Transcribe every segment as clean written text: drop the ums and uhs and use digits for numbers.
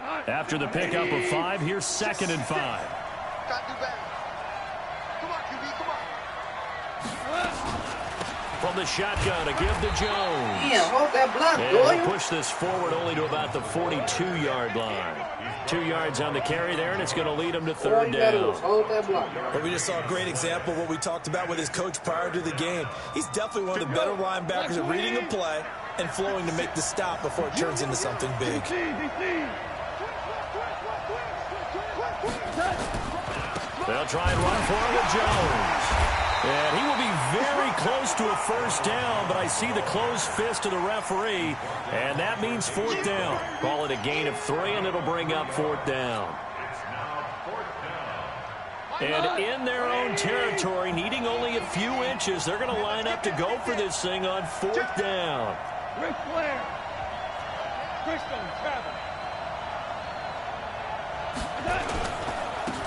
After the pickup of 5, here's 2nd and 5. Got to do better. Come on, QB, come on. From the shotgun, a give to Jones. Yeah, hold that block, and Doyle. push this forward only to about the 42-yard line. 2 yards on the carry there, and it's going to lead him to 3rd down. Hold that block. But we just saw a great example of what we talked about with his coach prior to the game. He's definitely one of the better linebackers at reading a play and flowing to make the stop before it turns into something big. They'll try and run for it with Jones. And he will be very close to a 1st down, but I see the closed fist of the referee, and that means 4th down. Call it a gain of 3, and it'll bring up 4th down. And in their own territory, needing only a few inches, they're going to line up to go for this thing on 4th down. Ric Flair. Christian Travis.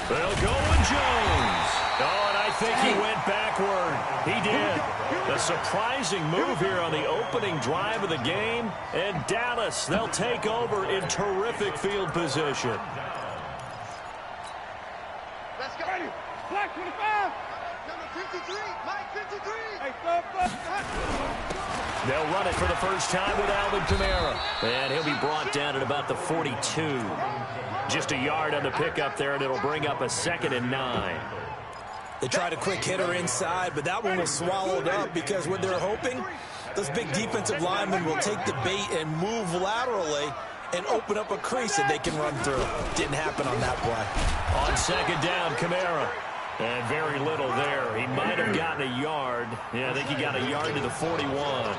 They'll go with Jones. Oh, and I think he went backward. He did. A surprising move here on the opening drive of the game. And Dallas, they'll take over in terrific field position. Let's go. Ready. Black 25. Number 53. Mike 53. Hey, third. They'll run it for the first time with Alvin Kamara. And he'll be brought down at about the 42. Just a yard on the pickup there, and it'll bring up a 2nd and 9. They tried a quick hitter inside, but that one was swallowed up because what they're hoping, those big defensive linemen will take the bait and move laterally and open up a crease that they can run through. Didn't happen on that play. On 2nd down, Kamara. And very little there. He might have gotten a yard. Yeah, I think he got a yard to the 41.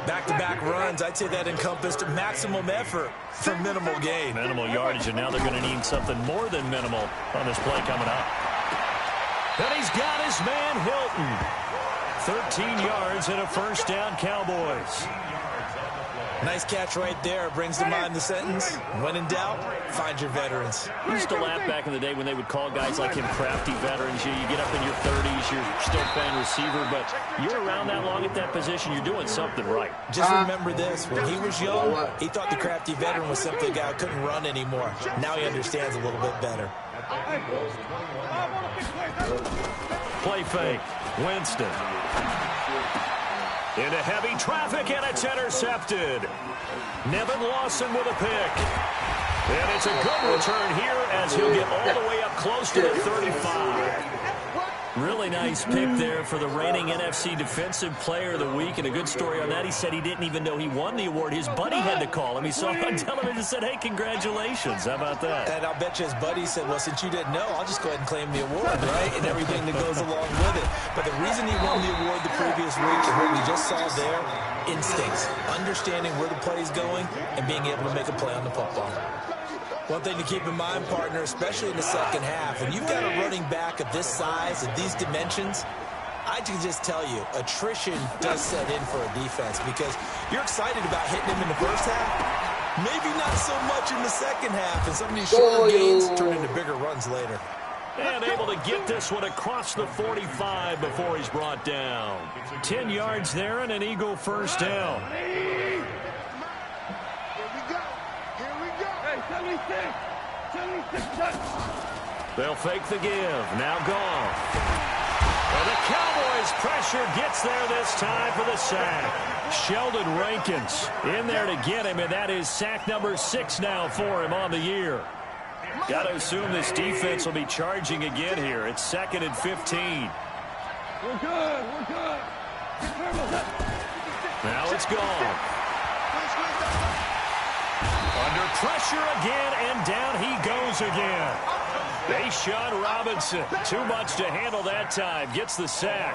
Back-to-back runs, I'd say that encompassed maximum effort for minimal gain. Minimal yardage, and now they're going to need something more than minimal on this play coming up. And he's got his man Hilton. 13 yards and a 1st down, Cowboys. Nice catch right there. Brings to mind the sentence, when in doubt, find your veterans. I used to laugh back in the day when they would call guys like him crafty veterans. You get up in your 30s, you're still playing receiver, but you're around that long at that position, you're doing something right. Just remember this, when he was young, he thought the crafty veteran was simply a guy who couldn't run anymore. Now he understands a little bit better. Play fake. Winston. Into heavy traffic, and it's intercepted. Nevin Lawson with a pick. And it's a good return here as he'll get all the way up close to the 35. Really nice pick there for the reigning NFC Defensive Player of the Week. And a good story on that. He said he didn't even know he won the award. His buddy had to call him. He saw him on television and said, hey, congratulations. How about that? And I'll bet you his buddy said, well, since you didn't know, I'll just go ahead and claim the award, right? And everything that goes along with it. But the reason he won the award the previous week is what we just saw there, instincts, understanding where the play is going and being able to make a play on the football. One thing to keep in mind, partner, especially in the second half, when you've got a running back of this size, of these dimensions, I can just tell you, attrition does set in for a defense because you're excited about hitting him in the first half, maybe not so much in the second half, and some of these shorter gains turn into bigger runs later. And able to get this one across the 45 before he's brought down. 10 yards there and an Eagle 1st down. They'll fake the give. Now gone. And the Cowboys pressure gets there this time for the sack. Sheldon Rankins in there to get him, and that is sack number 6 now for him on the year. Got to assume this defense will be charging again here. It's 2nd and 15. We're good. We're good. Now it's gone. Under pressure again, and down he goes again. Deshaun Robinson, too much to handle that time, gets the sack.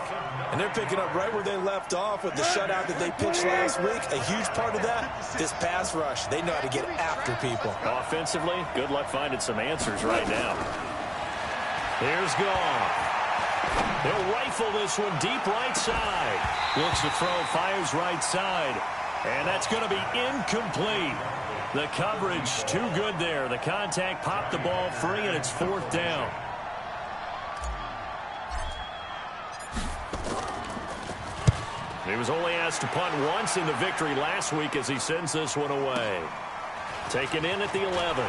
And they're picking up right where they left off with the shutout that they pitched last week. A huge part of that, this pass rush. They know how to get after people. Offensively, good luck finding some answers right now. Here's Goff. He'll rifle this one deep right side. Looks to throw, fires right side. And that's going to be incomplete. The coverage too good there. The contact popped the ball free, and it's 4th down. He was only asked to punt once in the victory last week as he sends this one away. Taken in at the 11.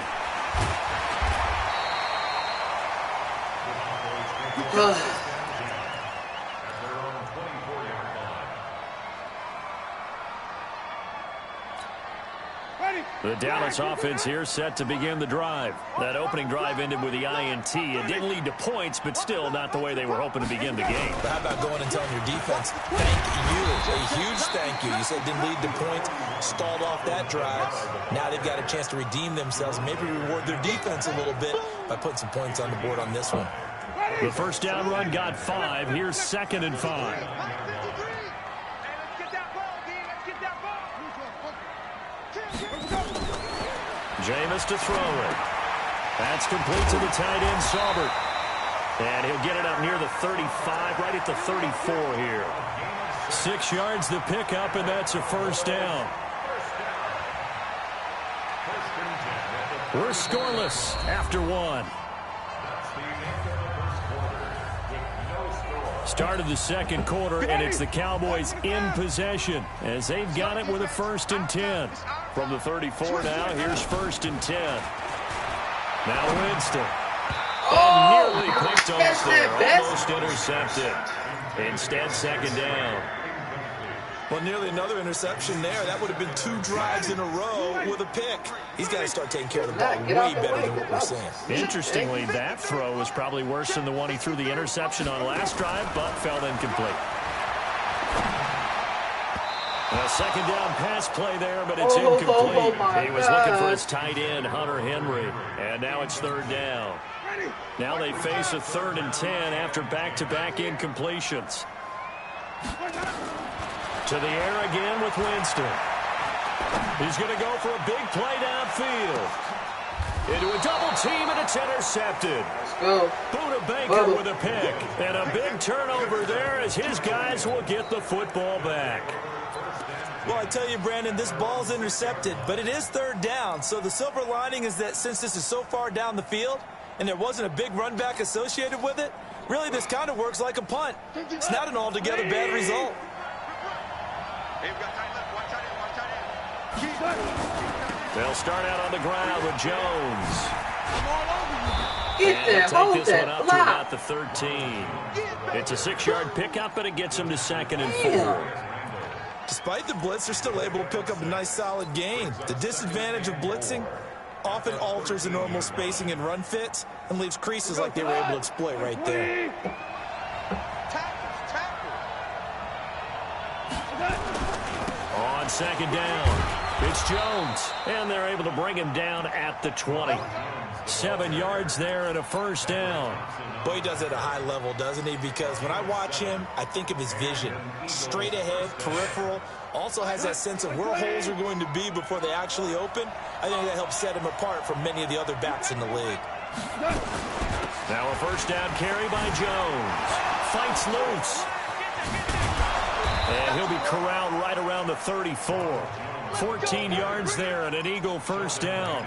The Dallas offense here set to begin the drive. That opening drive ended with the INT. It didn't lead to points, but still not the way they were hoping to begin the game. But how about going and telling your defense, thank you, a huge thank you. You said it didn't lead to points, stalled off that drive. Now they've got a chance to redeem themselves and maybe reward their defense a little bit by putting some points on the board on this one. The first down run got 5. Here's 2nd and 5. Jameis to throw it. That's complete to the tight end, Saubert. And he'll get it up near the 35, right at the 34 here. 6 yards the pickup, and that's a first down. We're scoreless after 1. Start of the second quarter, and it's the Cowboys in possession as they've got it with a 1st and 10. From the 34 now, here's 1st and 10. Now Winston. And nearly picked off there, almost intercepted. Instead, 2nd down. Well, nearly another interception there. That would have been 2 drives in a row with a pick. He's got to start taking care of the ball way better than what we're saying. Interestingly, that throw was probably worse than the one he threw the interception on last drive, but fell incomplete. A 2nd down pass play there, but it's incomplete. He was looking for his tight end, Hunter Henry, and now it's 3rd down. Now they face a 3rd and 10 after back-to-back incompletions. To the air again with Winston. He's going to go for a big play downfield. Into a double team, and it's intercepted. Let's go. Buda Baker with a pick. And a big turnover there as his guys will get the football back. Well, I tell you, Brandon, this ball's intercepted, but it is 3rd down. So the silver lining is that since this is so far down the field and there wasn't a big run back associated with it, really this kind of works like a punt. It's not an altogether bad result. They'll start out on the ground with Jones. Get there, hold hold this one that up to about the 13. It's a 6-yard pickup, but it gets him to 2nd and 4. Despite the blitz, they're still able to pick up a nice solid gain. The disadvantage of blitzing often alters the normal spacing and run fits and leaves creases like they were able to exploit right there. On 2nd down, it's Jones, and they're able to bring him down at the 20. 7 yards there and a 1st down. Boy, he does it at a high level, doesn't he? Because when I watch him, I think of his vision. Straight ahead, peripheral, also has that sense of where holes are going to be before they actually open. I think that helps set him apart from many of the other backs in the league. Now a 1st down carry by Jones. Fights loose. And he'll be corralled right around the 34. 14 yards there and an Eagle 1st down.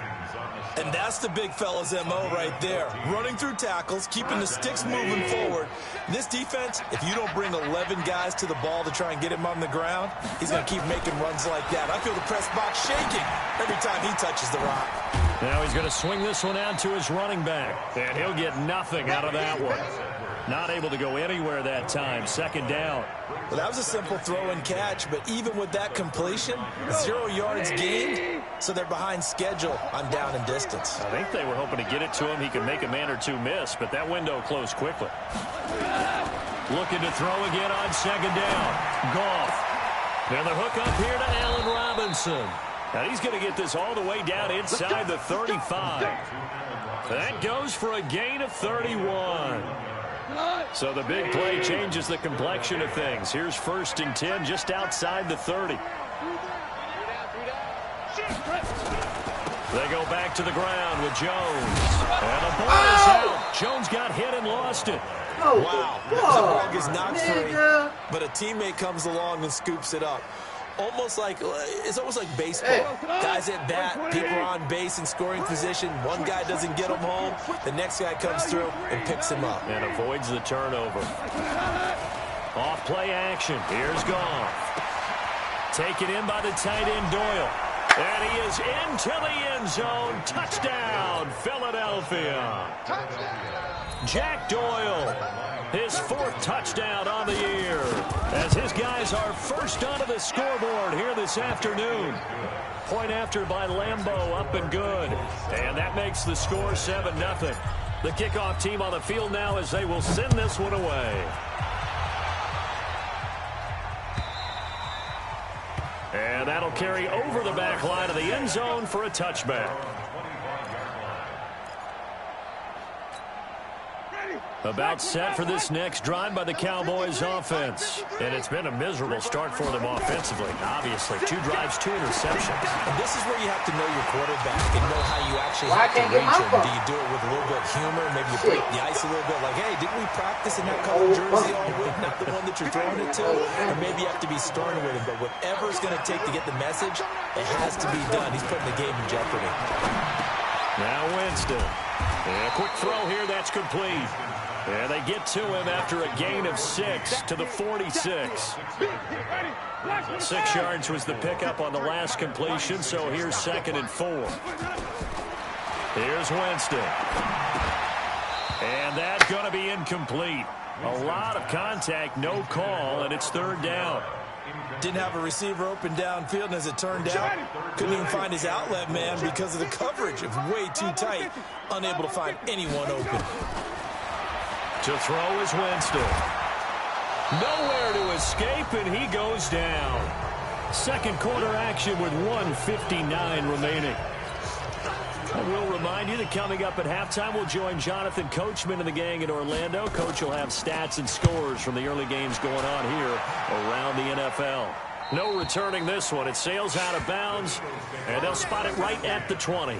And that's the big fella's MO right there. Running through tackles, keeping the sticks moving forward. This defense, if you don't bring 11 guys to the ball to try and get him on the ground, he's going to keep making runs like that. I feel the press box shaking every time he touches the rock. Now he's going to swing this one out to his running back. And he'll get nothing out of that one. Not able to go anywhere that time. 2nd down. Well, that was a simple throw and catch, but even with that completion, 0 yards gained, so they're behind schedule on down and distance. I think they were hoping to get it to him. He could make a man or two miss, but that window closed quickly. Looking to throw again on 2nd down. Goff. And the hook up here to Allen Robinson. Now he's going to get this all the way down inside the 35. That goes for a gain of 31. So the big play changes the complexion of things. Here's 1st and 10 just outside the 30. They go back to the ground with Jones. And the ball is out. Jones got hit and lost it. Wow. The ball gets knocked free, but a teammate comes along and scoops it up. It's almost like baseball. Guys at bat, people are on base in scoring position. One guy doesn't get him home. The next guy comes through and picks him up. And avoids the turnover. Off play action. Here's Goff. Taken in by the tight end Doyle. And he is into the end zone. Touchdown, Philadelphia. Jack Doyle, his 4th touchdown on the year, as his guys are first onto the scoreboard here this afternoon. Point after by Lambeau, up and good. And that makes the score 7-0. The kickoff team on the field now as they will send this one away. And that'll carry over the back line of the end zone for a touchback. About set for this next drive by the Cowboys offense. And it's been a miserable start for them offensively. Obviously, 2 drives, 2 interceptions. And this is where you have to know your quarterback and know how you actually have to reach him. Do you do it with a little bit of humor? Maybe you break the ice a little bit like, hey, didn't we practice in that color jersey all week? Not the one that you're throwing it to? Or maybe you have to be stern with him. But whatever it's going to take to get the message, it has to be done. He's putting the game in jeopardy. Now Winston. And a quick throw here, that's complete. And they get to him after a gain of 6 to the 46. 6 yards was the pickup on the last completion, so here's 2nd and 4. Here's Winston. And that's going to be incomplete. A lot of contact, no call, and it's 3rd down. Didn't have a receiver open downfield, and as it turned out, couldn't even find his outlet man because of the coverage. It was way too tight, unable to find anyone open. To throw is Winston. Nowhere to escape, and he goes down. Second quarter action with 1:59 remaining. I will remind you that coming up at halftime, we'll join Jonathan Coachman and the gang in Orlando. Coach will have stats and scores from the early games going on here around the NFL. No returning this one. It sails out of bounds, and they'll spot it right at the 20.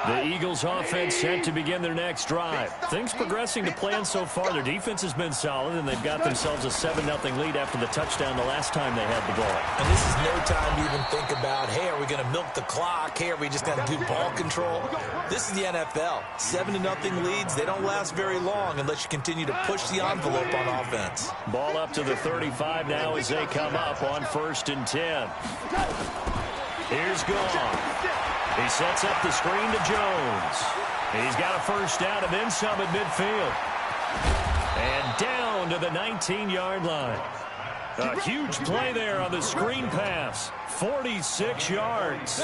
The Eagles offense set to begin their next drive. Things progressing to plan so far. Their defense has been solid, and they've got themselves a 7-0 lead after the touchdown the last time they had the ball. And this is no time to even think about, hey, are we going to milk the clock? Hey, are we just going to do ball control? This is the NFL. 7-0 leads, they don't last very long unless you continue to push the envelope on offense. Ball up to the 35 now as they come up on 1st and 10. Here's Gone. He sets up the screen to Jones. He's got a 1st down and then some at midfield. And down to the 19-yard line. A huge play there on the screen pass. 46 yards.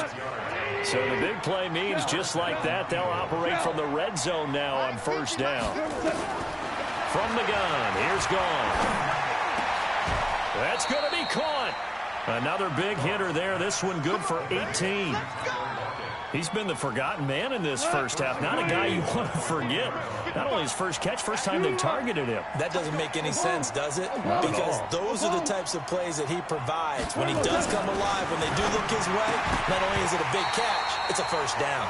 So the big play means just like that, they'll operate from the red zone now on 1st down. From the gun, here's Gone. That's going to be caught. Another big hitter there. This one good for 18. He's been the forgotten man in this first half. Not a guy you want to forget. Not only his first catch, first time they've targeted him. That doesn't make any sense, does it? Because those are the types of plays that he provides. When he does come alive, when they do look his way, not only is it a big catch, it's a 1st down.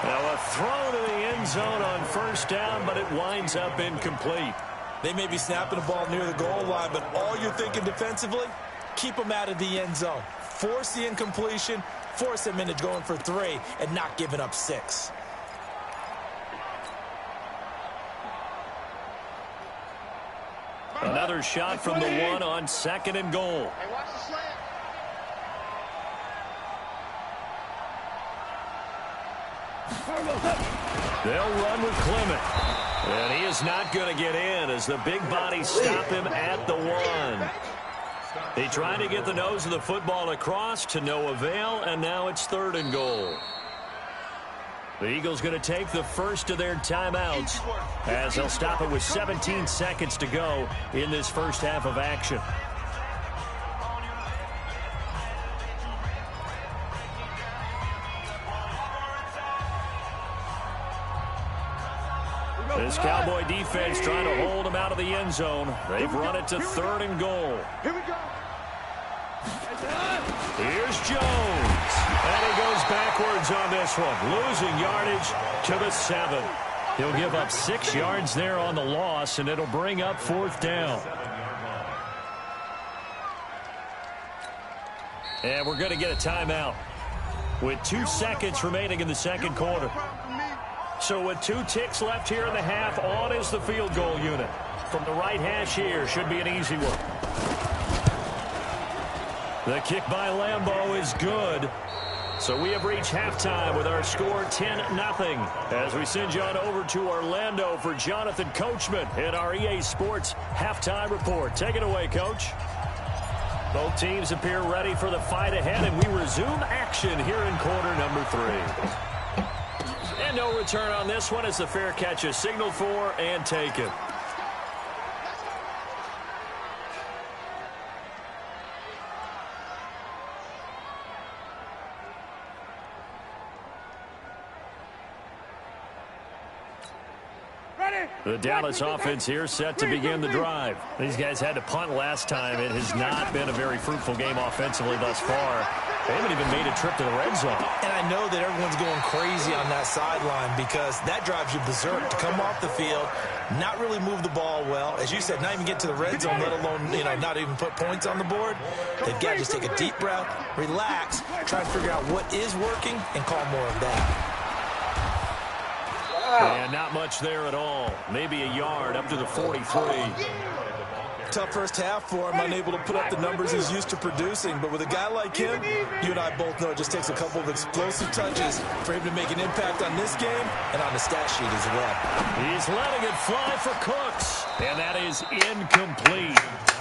Now a throw to the end zone on 1st down, but it winds up incomplete. They may be snapping the ball near the goal line, but all you're thinking defensively, keep them out of the end zone. Force the incompletion, force them into going for 3, and not giving up 6. Another shot from the 1 on 2nd and goal. Hey, watch the slant. They'll run with Clement. And he is not going to get in as the big bodies stop him at the 1. He tried to get the nose of the football across to no avail, and now it's 3rd and goal. The Eagles going to take the first of their timeouts as they'll stop it with 17 seconds to go in this first half of action. This Cowboy defense trying to hold them out of the end zone. They've run it to 3rd and goal. Here we go. Here's Jones. And he goes backwards on this one. Losing yardage to the 7. He'll give up 6 yards there on the loss, and it'll bring up 4th down. And we're going to get a timeout with 2 seconds remaining in the second quarter. So with 2 ticks left here in the half, on is the field goal unit. From the right hash here, should be an easy one. The kick by Lambeau is good. So we have reached halftime with our score 10-0. As we send you on over to Orlando for Jonathan Coachman in our EA Sports halftime report. Take it away, Coach. Both teams appear ready for the fight ahead, and we resume action here in quarter number 3. And no return on this one as the fair catch is signaled for and taken. The Dallas offense here set to begin the drive. These guys had to punt last time. It has not been a very fruitful game offensively thus far. They haven't even made a trip to the red zone. And I know that everyone's going crazy on that sideline because that drives you berserk to come off the field, not really move the ball well. As you said, not even get to the red zone, let alone, not even put points on the board. They've got to just take a deep breath, relax, try and figure out what is working, and call more of that. And not much there at all. Maybe a yard up to the 43. Tough first half for him, unable to put up the numbers he's used to producing. But with a guy like him, you and I both know it just takes a couple of explosive touches for him to make an impact on this game and on the stat sheet as well. He's letting it fly for Cooks, and that is incomplete.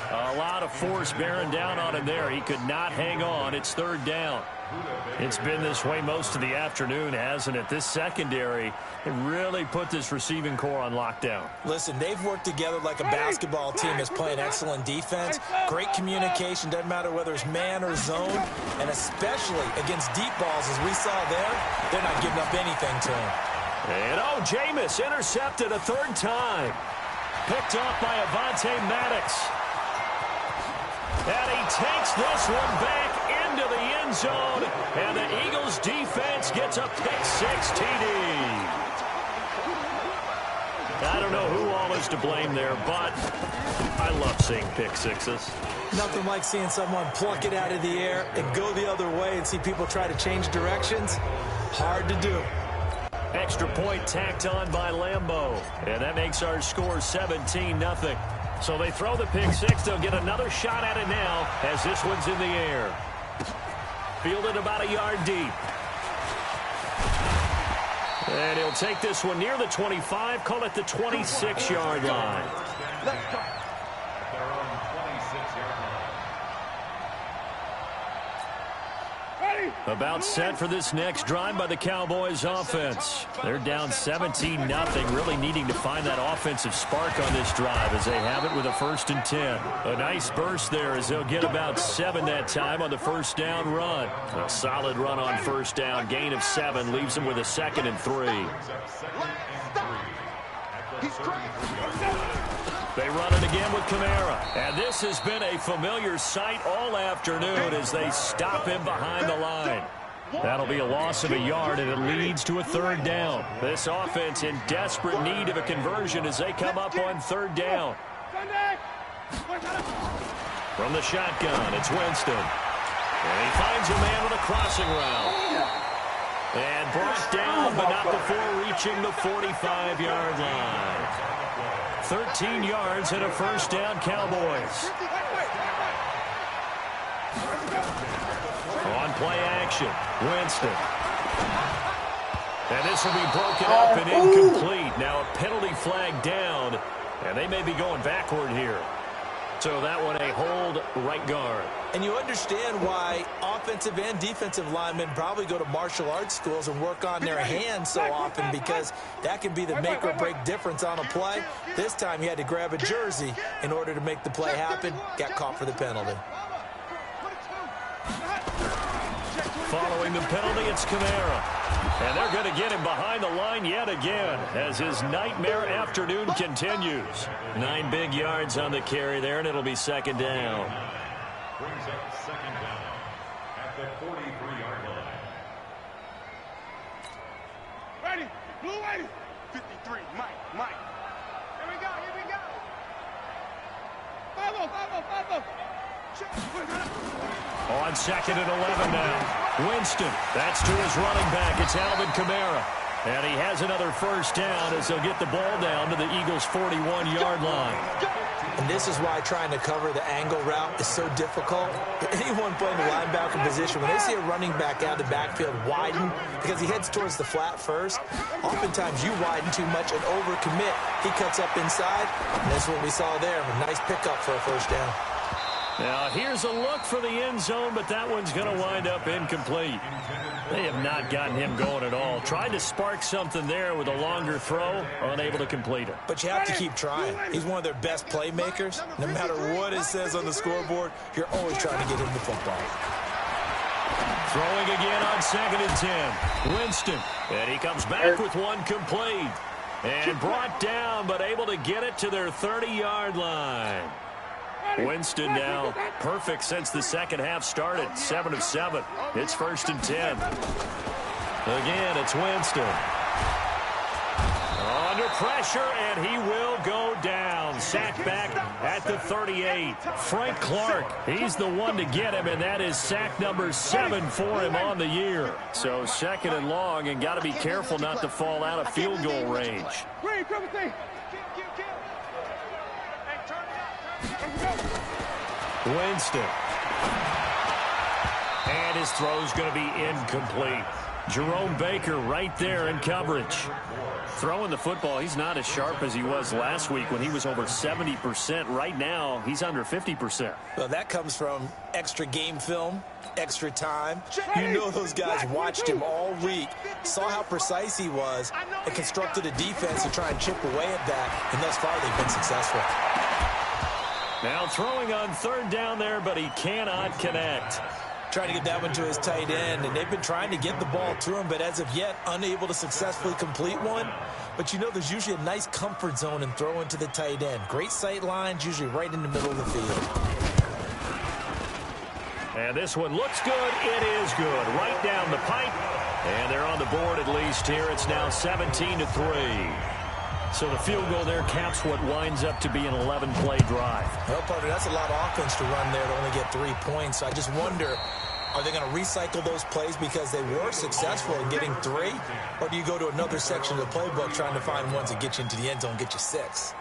A lot of force bearing down on him there. He could not hang on. It's third down. It's been this way most of the afternoon, hasn't it? This secondary, it really put this receiving core on lockdown. Listen, they've worked together like a basketball team that's playing excellent defense. Great communication, doesn't matter whether it's man or zone. And especially against deep balls, as we saw there, they're not giving up anything to him. And Jameis intercepted a third time. Picked off by Avonte Maddox. And he takes this one back into the end zone, and the Eagles defense gets a pick-six TD. I don't know who all is to blame there, but I love seeing pick-sixes. Nothing like seeing someone pluck it out of the air and go the other way and see people try to change directions. Hard to do. Extra point tacked on by Lambeau, and that makes our score 17-0. So they throw the pick-six. They'll get another shot at it now as this one's in the air. Fielded about a yard deep. And he'll take this one near the 25, call it the 26-yard line. Let's go. About set for this next drive by the Cowboys offense. They're down 17-0, really needing to find that offensive spark on this drive as they have it with a 1st and 10. A nice burst there as they'll get about 7 that time on the first down run. A solid run on first down, gain of 7, leaves them with a 2nd and 3. They run it again with Kamara. And this has been a familiar sight all afternoon as they stop him behind the line. That'll be a loss of a yard, and it leads to a 3rd down. This offense in desperate need of a conversion as they come up on 3rd down. From the shotgun, it's Winston. And he finds a man with a crossing route. And brought down, but not before reaching the 45-yard line. 13 yards and a 1st down, Cowboys. On play action, Winston. And this will be broken up and incomplete. Now a penalty flag down, and they may be going backward here. So that one a hold right guard. And you understand why offensive and defensive linemen probably go to martial arts schools and work on their hands so often, because that can be the make or break difference on a play. This time he had to grab a jersey in order to make the play happen. Got caught for the penalty. Following the penalty, it's Kamara. And they're going to get him behind the line yet again as his nightmare afternoon continues. 9 big yards on the carry there, and it'll be 2nd down. Brings up 2nd down at the 43-yard line. Ready, blue ready. 53, Mike. Here we go. 5-0. On 2nd and 11 now. Winston, that's to his running back. It's Alvin Kamara. And he has another 1st down as they'll get the ball down to the Eagles' 41-yard line. And this is why trying to cover the angle route is so difficult. Anyone playing the linebacker position, when they see a running back out of the backfield widen, because he heads towards the flat first, oftentimes you widen too much and overcommit. He cuts up inside, and that's what we saw there. A nice pickup for a first down. Now, here's a look for the end zone, but that one's going to wind up incomplete. They have not gotten him going at all. Tried to spark something there with a longer throw, unable to complete it. But you have to keep trying. He's one of their best playmakers. No matter what it says on the scoreboard, you're always trying to get him the football. Throwing again on 2nd and 10. Winston. And he comes back with one complete. And brought down, but able to get it to their 30-yard line. Winston now perfect since the second half started. 7 of 7. It's 1st and 10. Again, it's Winston. Under pressure, and he will go down. Sacked back at the 38. Frank Clark, he's the one to get him, and that is sack number 7 for him on the year. So 2nd and long, and got to be careful not to fall out of field goal range. Winston. And his throw's going to be incomplete. Jerome Baker right there in coverage. Throwing the football, he's not as sharp as he was last week when he was over 70%. Right now, he's under 50%. Well, that comes from extra game film, extra time. You know those guys watched him all week, saw how precise he was, and constructed a defense to try and chip away at that, and thus far they've been successful. Now throwing on 3rd down there, but he cannot connect. Trying to get that one to his tight end, and they've been trying to get the ball to him, but as of yet, unable to successfully complete one. But you know there's usually a nice comfort zone in throwing to the tight end. Great sight lines, usually right in the middle of the field. And this one looks good. It is good. Right down the pipe. And they're on the board at least here. It's now 17-3. So the field goal there caps what winds up to be an 11-play drive. Well, partner, that's a lot of offense to run there to only get 3 points. So I just wonder, are they going to recycle those plays because they were successful in getting 3? Or do you go to another section of the playbook trying to find ones that get you into the end zone and get you 6?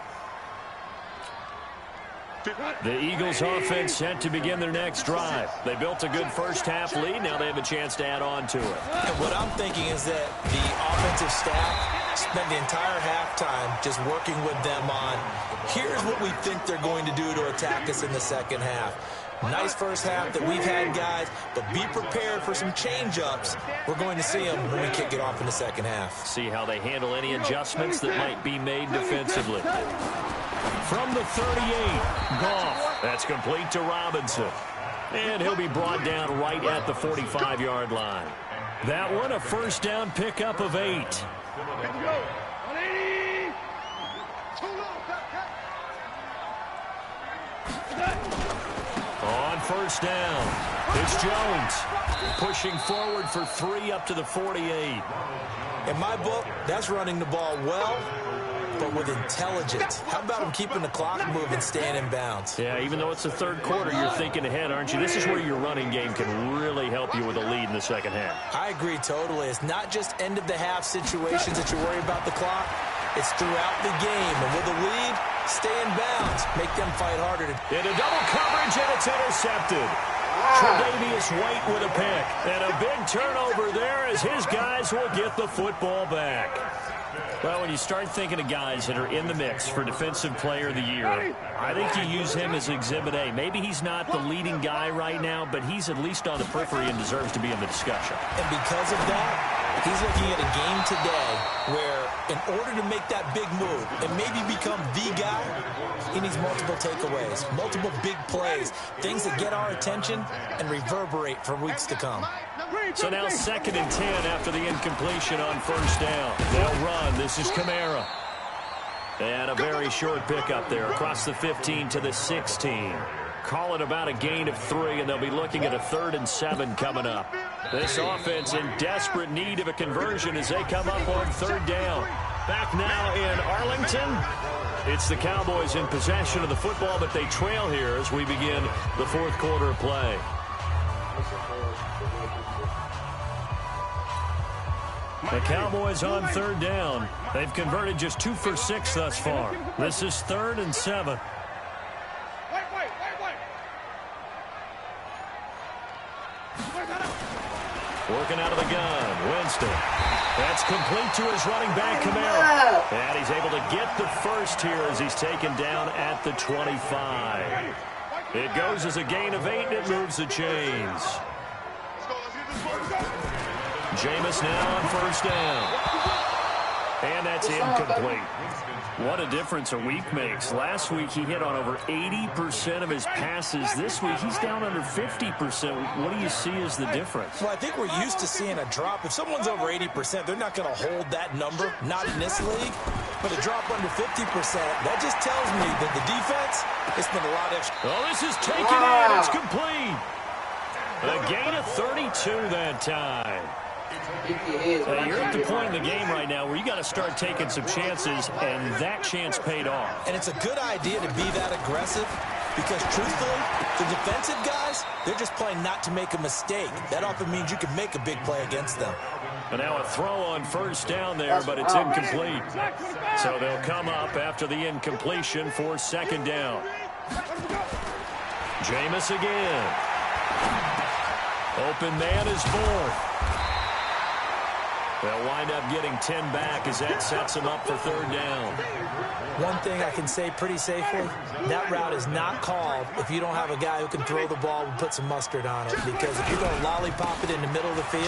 The Eagles offense set to begin their next drive. They built a good first half lead. Now they have a chance to add on to it. And what I'm thinking is that the offensive staff spent the entire halftime just working with them on, here's what we think they're going to do to attack us in the second half. Nice first half that we've had, guys, but be prepared for some change-ups. We're going to see them when we kick it off in the second half. See how they handle any adjustments that might be made defensively. From the 38, Goff. That's complete to Robinson. And he'll be brought down right at the 45-yard line. That one, a first down pickup of 8. On first down, it's Jones pushing forward for 3 up to the 48. In my book, that's running the ball well, but with intelligence. How about him keeping the clock moving, staying in bounds? Yeah, even though it's the third quarter, you're thinking ahead, aren't you? This is where your running game can really help you with a lead in the second half. I agree totally. It's not just end-of-the-half situations that you worry about the clock. It's throughout the game. And with a lead, stay in bounds. Make them fight harder. Into double coverage, and it's intercepted. Tre'Davious White with a pick. And a big turnover there as his guys will get the football back. Well, when you start thinking of guys that are in the mix for Defensive Player of the Year, I think you use him as Exhibit A. Maybe he's not the leading guy right now, but he's at least on the periphery and deserves to be in the discussion. And because of that, he's looking at a game today where in order to make that big move and maybe become the guy, he needs multiple takeaways, multiple big plays, things that get our attention and reverberate for weeks to come. So now 2nd and 10 after the incompletion on first down. They'll run. This is Kamara. And a very short pickup there across the 15 to the 16. Call it about a gain of 3, and they'll be looking at a 3rd and 7 coming up. This offense in desperate need of a conversion as they come up on 3rd down. Back now in Arlington. It's the Cowboys in possession of the football, but they trail here as we begin the 4th quarter of play. The Cowboys on 3rd down. They've converted just 2 for 6 thus far. This is 3rd and 7. Working out of the gun, Winston. That's complete to his running back, Kamara. And he's able to get the first here as he's taken down at the 25. It goes as a gain of 8, and it moves the chains. Jameis now on first down. And that's incomplete. What a difference a week makes. Last week he hit on over 80% of his passes. This week he's down under 50%. What do you see as the difference? Well, I think we're used to seeing a drop. If someone's over 80%, they're not going to hold that number, not in this league. But a drop under 50%, that just tells me that the defense, it's been a lot extra. Oh, this is taken in. It's complete. A gain of 32 that time. You're at the point in the game right now where you got to start taking some chances, and that chance paid off. And it's a good idea to be that aggressive because, truthfully, the defensive guys, they're just playing not to make a mistake. That often means you can make a big play against them. And now a throw on first down there, but it's incomplete. So they'll come up after the incompletion for second down. Jameis again. Open man is fourth. They'll wind up getting 10 back as that sets them up for third down. One thing I can say pretty safely, that route is not called if you don't have a guy who can throw the ball and put some mustard on it. Because if you're going to lollipop it in the middle of the field,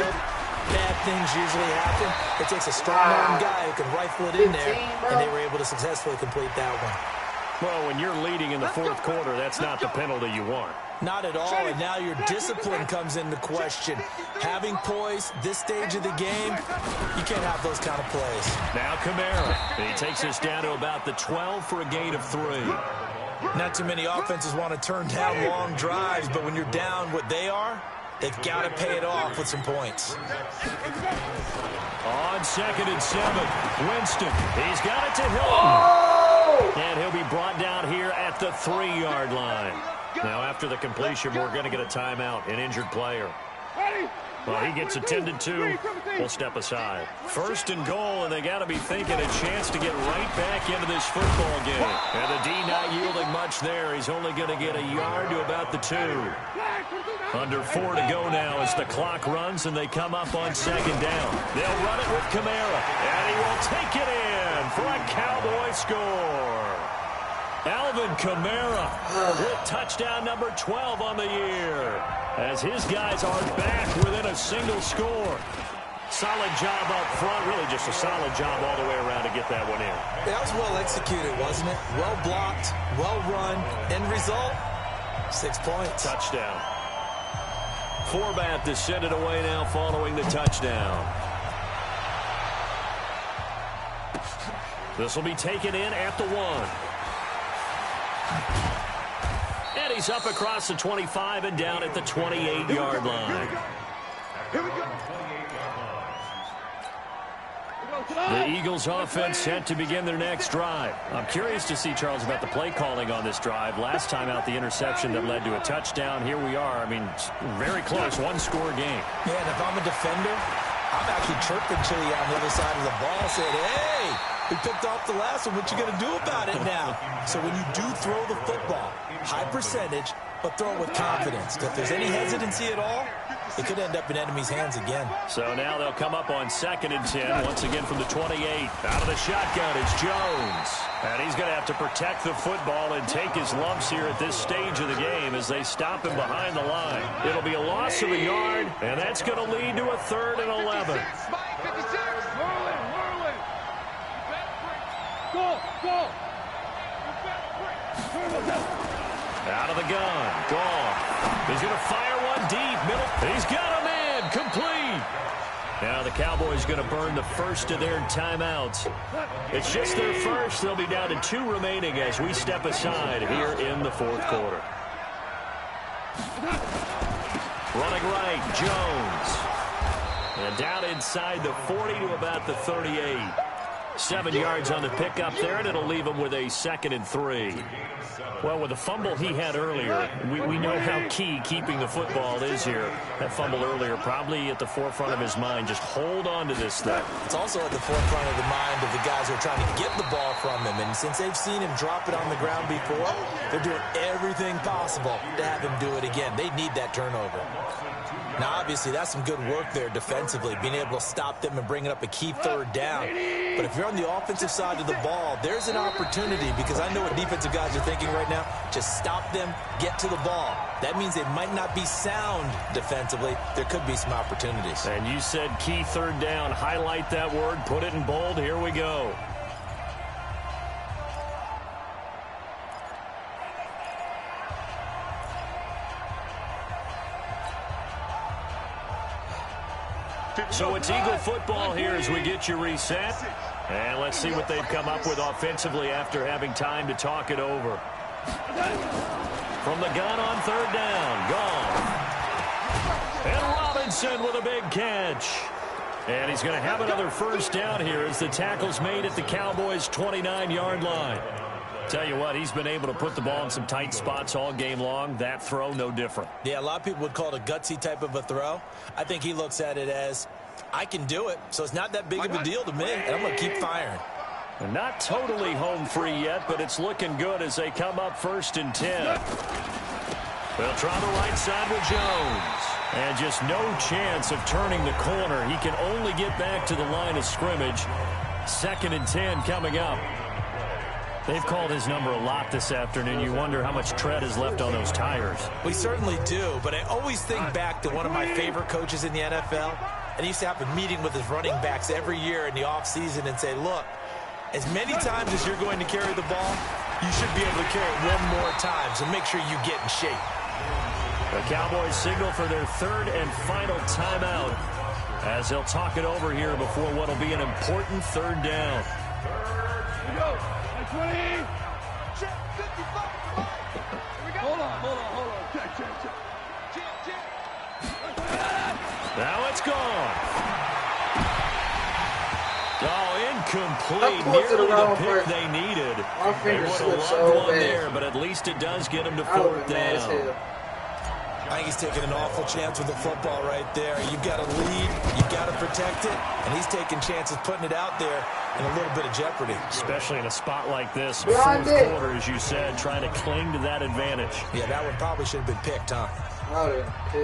bad things usually happen. It takes a strong-arm guy who can rifle it in there, and they were able to successfully complete that one. Well, when you're leading in the fourth quarter, that's not the penalty you want. Not at all, and now your discipline comes into question. Having poise this stage of the game, you can't have those kind of plays. Now Kamara. He takes us down to about the 12 for a gain of 3. Not too many offenses want to turn down long drives, but when you're down what they are, they've got to pay it off with some points. On 2nd and 7, Winston. He's got it to Hilton. And he'll be brought down here at the 3-yard line. Now, after the completion, we're going to get a timeout, an injured player. Well, he gets attended to. We'll step aside. First and goal, and they got to be thinking a chance to get right back into this football game. And the D not yielding much there. He's only going to get a yard to about the 2. Under 4 to go now as the clock runs, and they come up on second down. They'll run it with Kamara, and he will take it in for a Cowboy score. Alvin Kamara with touchdown number 12 on the year as his guys are back within a single score. Solid job up front, really just a solid job all the way around to get that one in. That was well executed, wasn't it? Well blocked, well run. End result, 6 points. Touchdown. Forbat to send it away now following the touchdown. This will be taken in at the 1. And he's up across the 25 and down at the 28-yard line. The Eagles offense set to begin their next drive. I'm curious to see, Charles, about the play calling on this drive. Last time out, the interception that led to a touchdown. Here we are. I mean, very close, one-score game. Yeah, and if I'm a defender, I'm actually chirping Chili on the other side of the ball, saying, hey, we picked off the last one. What you going to do about it now? So when you do throw the football, high percentage, but throw it with confidence. If there's any hesitancy at all, it could end up in enemy's hands again. So now they'll come up on 2nd and 10, once again from the 28. Out of the shotgun, it's Jones. And he's going to have to protect the football and take his lumps here at this stage of the game as they stop him behind the line. It'll be a loss of a yard, and that's going to lead to a 3rd and 11. Out of the gun, Goff. He's going to fire one deep, middle. He's got a man, complete. Now the Cowboys going to burn the first of their timeouts. It's just their first. They'll be down to 2 remaining as we step aside here in the 4th quarter. Running right, Jones. And down inside the 40 to about the 38. 7 yards on the pickup there, and it'll leave him with a 2nd and 3. Well, with the fumble he had earlier, we know how key keeping the football is here. That fumble earlier probably at the forefront of his mind. Just hold on to this thing. It's also at the forefront of the mind of the guys who are trying to get the ball from him. And since they've seen him drop it on the ground before, they're doing everything possible to have him do it again. They need that turnover. Now, obviously, that's some good work there defensively, being able to stop them and bringing up a key 3rd down. But if you're on the offensive side of the ball, there's an opportunity, because I know what defensive guys are thinking right now. Just stop them, get to the ball. That means they might not be sound defensively. There could be some opportunities. And you said key 3rd down. Highlight that word, put it in bold. Here we go. So it's Eagle football here as we get you reset. And let's see what they've come up with offensively after having time to talk it over. From the gun on 3rd down. Gone. And Robinson with a big catch. And he's going to have another 1st down here as the tackle's made at the Cowboys' 29-yard line. Tell you what, he's been able to put the ball in some tight spots all game long. That throw, no different. Yeah, a lot of people would call it a gutsy type of a throw. I think he looks at it as, I can do it, so it's not that big of a deal to me, and I'm going to keep firing. And not totally home free yet, but it's looking good as they come up 1st and 10. They'll try the right side with Jones. And just no chance of turning the corner. He can only get back to the line of scrimmage. 2nd and 10 coming up. They've called his number a lot this afternoon. You wonder how much tread is left on those tires. We certainly do, but I always think back to one of my favorite coaches in the NFL. And he used to have a meeting with his running backs every year in the offseason and say, look, as many times as you're going to carry the ball, you should be able to carry it one more time, so make sure you get in shape. The Cowboys signal for their 3rd and final timeout as they'll talk it over here before what will be an important 3rd down. Here we go. 20. Check, 55. Here we go. Hold on. Check. Now it's gone. Oh, incomplete. Nearly the pick they needed. They would have loved one there, but at least it does get them to 4th down. I think he's taking an awful chance with the football right there. You've got to lead, you've got to protect it, and he's taking chances putting it out there in a little bit of jeopardy. Especially in a spot like this, 4th quarter, as you said, trying to cling to that advantage. Yeah, that one probably should have been picked, huh?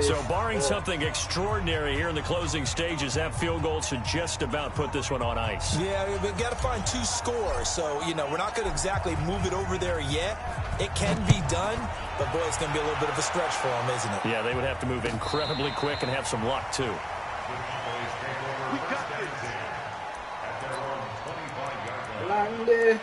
So barring something extraordinary here in the closing stages, that field goal should just about put this one on ice. Yeah, we've got to find 2 scores. So, we're not going to exactly move it over there yet. It can be done, but, boy, it's going to be a little bit of a stretch for them, isn't it? Yeah, they would have to move incredibly quick and have some luck, too. We got Lande.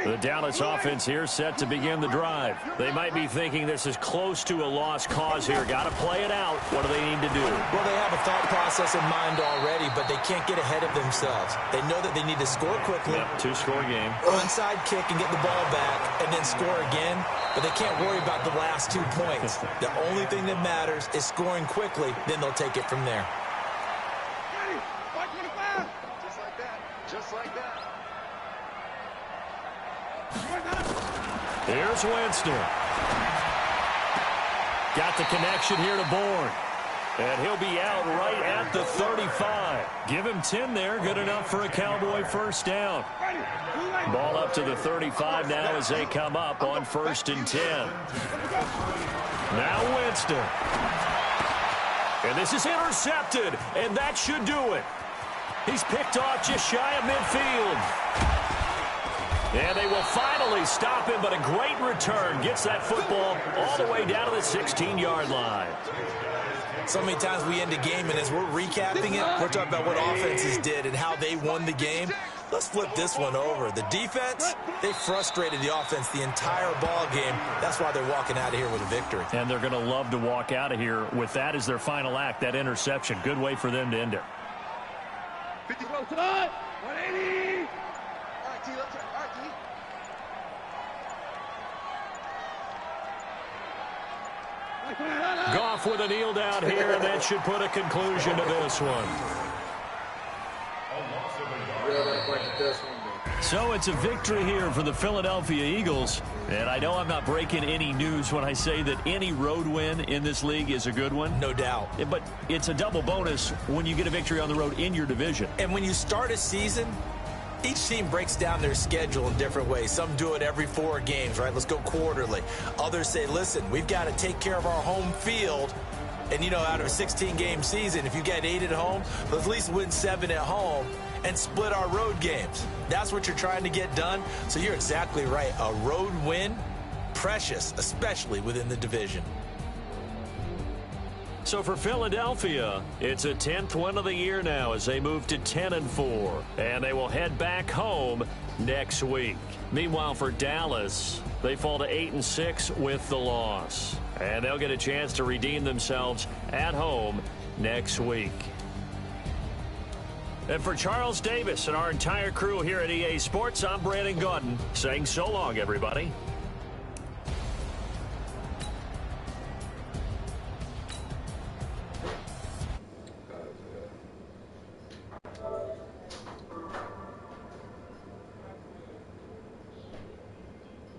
The Dallas offense here set to begin the drive. They might be thinking this is close to a lost cause here. Got to play it out. What do they need to do? Well, they have a thought process in mind already, but they can't get ahead of themselves. They know that they need to score quickly. Yep, 2-score game. Onside kick and get the ball back and then score again, but they can't worry about the last 2 points. The only thing that matters is scoring quickly, then they'll take it from there. Ready. 525. Just like that. Just like that. Here's Winston. Got the connection here to Bourne. And he'll be out right at the 35. Give him 10 there. Good enough for a Cowboy 1st down. Ball up to the 35 now as they come up on 1st and 10. Now Winston. And this is intercepted. And that should do it. He's picked off just shy of midfield. And they will finally stop him, but a great return. Gets that football all the way down to the 16-yard line. So many times we end a game, and as we're recapping it, we're talking about what offenses did and how they won the game. Let's flip this one over. The defense, they frustrated the offense the entire ball game. That's why they're walking out of here with a victory. And they're going to love to walk out of here with that as their final act, that interception. Good way for them to end it. 50 close tonight. 180. All right, T, let's try. All right, T. Goff with a kneel down here, and that should put a conclusion to this one. So it's a victory here for the Philadelphia Eagles. And I know I'm not breaking any news when I say that any road win in this league is a good one. No doubt. But it's a double bonus when you get a victory on the road in your division. And when you start a season, each team breaks down their schedule in different ways. Some do it every 4 games, right? Let's go quarterly. Others say, listen, we've got to take care of our home field. And, you know, out of a 16-game season, if you get 8 at home, let's at least win 7 at home and split our road games. That's what you're trying to get done. So you're exactly right. A road win, precious, especially within the division. So for Philadelphia, it's a 10th win of the year now as they move to 10-4. And they will head back home next week. Meanwhile, for Dallas, they fall to 8-6 with the loss. And they'll get a chance to redeem themselves at home next week. And for Charles Davis and our entire crew here at EA Sports, I'm Brandon Gaudin saying so long, everybody.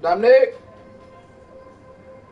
Dominic.